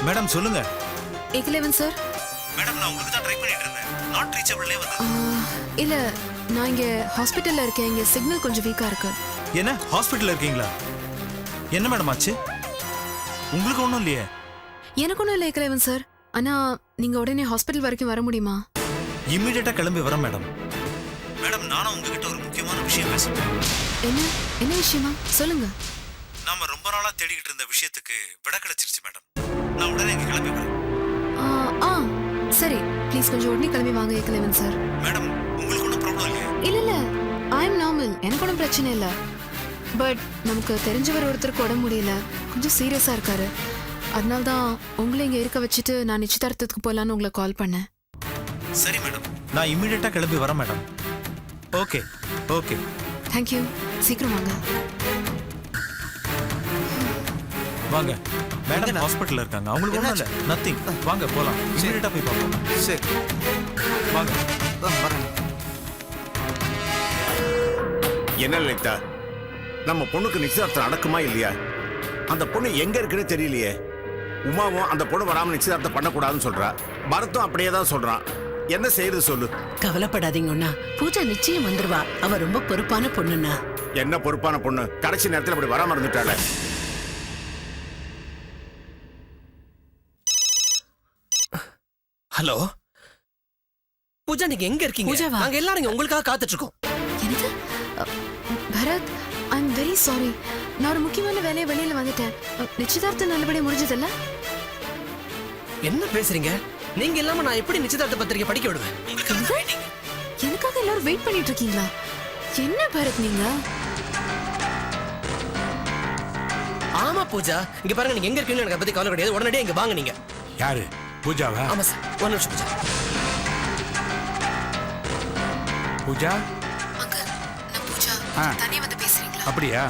Madam சொல்லுங்க. Ekalaivan sir. Madam நான் உங்களுக்கு தான் ட்ரை பண்ணிட்டு இருந்தேன். நாட் ரீச்சபிள்லே வந்தது. இல்ல நான் இங்க ஹாஸ்பிடல்ல இருக்கேன். இங்க சிக்னல் கொஞ்சம் வீக்கா இருக்கு. என்ன ஹாஸ்பிடல்ல இருக்கீங்களா? என்ன மேடம் ஆச்சு? உங்களுக்கு ஒண்ணும் இல்லையே? எனக்கு ஒண்ணும் இல்ல ஏகலைவன் சார். ஆனா நீங்க உடனே ஹாஸ்பிடல் வரைக்கும் வர முடியுமா? இமிடியேட்டா கிளம்பி வரேன் மேடம். மேடம் நானும் உங்ககிட்ட ஒரு முக்கியமான விஷயம் பேசணும். என்ன விஷயமா சொல்லுங்க. நாம ரொம்ப நாளா தேடிக்கிட்டு இருந்த விஷயத்துக்கு விட கிடைச்சிருச்சு மேடம். நான் உடனே இங்க கிளம்பி வரேன். சரி ப்ளீஸ் கொஞ்சம் உடனே கிளம்பி வாங்க ஏகலைவன் சார். மேடம் உங்களுக்கு ஒன்றும் ப்ராப்ளம் இல்லையா? இல்ல ஐ எம் நார்மல். எனக்கு ஒன்றும் பிரச்சனை இல்ல. பட் நமக்கு தெரிஞ்சவர் ஒருத்தருக்கு உடம்பு முடியல, கொஞ்சம் சீரியஸா இருக்காரு. அதனால தான் உங்களை இங்க இருக்க வச்சுட்டு நான் நிச்சயதார்த்தத்துக்கு போலான்னு உங்களை கால் பண்ணேன். சரி மேடம், நான் இமிடியேட்டா கிளம்பி வரேன் மேடம். Okay okay thank you. சீக்கிரம் வாங்க. வாங்க மேடம் ஹாஸ்பிட்டல்ல இருக்காங்க. அவங்களுக்கு ஒன்றும் இல்லை, நத்திங். வாங்க போலாம், இமிடியேட்டா போய் பார்ப்போம். சரி வாங்க. வரேன். என்ன லலிதா, நம்ம பொண்ணுக்கு நிச்சயதார்த்தம் நடக்குமா இல்லையா? அந்த பொண்ணு எங்க இருக்குன்னு தெரியலையே. உமாவும் அந்த பொண்ணு வராம நிச்சயதார்த்தம் பண்ணக்கூடாதுன்னு சொல்றா. பரத்தும் அப்படியே தான் சொல்றான். என்ன செய்யறது சொல்லு. கவலைப்படாதீங்க அண்ணா, பூஜா நிச்சயம் வந்துருவா. அவ ரொம்ப பொறுப்பான பொண்ணுண்ணா. என்ன பொறுப்பான பொண்ணு, கடைசி நேரத்தில் அப்படி வராம இருந்துட்டாள. ஹலோ பூஜா, நீங்க எங்க இருக்கீங்க? பூஜாவா? நாங்க எல்லாரும் இங்க உங்களுக்காக காத்துட்டு இருக்கோம். எனக்கு Bharath I am very sorry. நான் ஒரு முக்கியமான வேலையை வெளியில வந்துட்டேன். நிச்சயதார்த்தம் நல்லபடியா முடிஞ்சதில்ல? என்ன பேசுறீங்க? நீங்க இல்லாம நான் எப்படி நிச்சயதார்த்த பத்திரிக்கை படிக்க விடுவேன்? எனக்காக எல்லாரும் வெயிட் பண்ணிட்டு இருக்கீங்களா? என்ன பரத் நீங்க? ஆமா பூஜா, இங்க பாருங்க, நீங்க எங்க இருக்கீங்கன்னு எனக்கு பத்தி கவலை கிடையாது. உடனடியே இங்க வாங்க. நீங்க யாரு? பூஜாவா? ஆமா சார், ஒரு நிமிஷம் பூஜா. பூஜா அங்கிள் நான் பூஜா. தனியா வந்து பேசுறீங்களா? அப்படியா?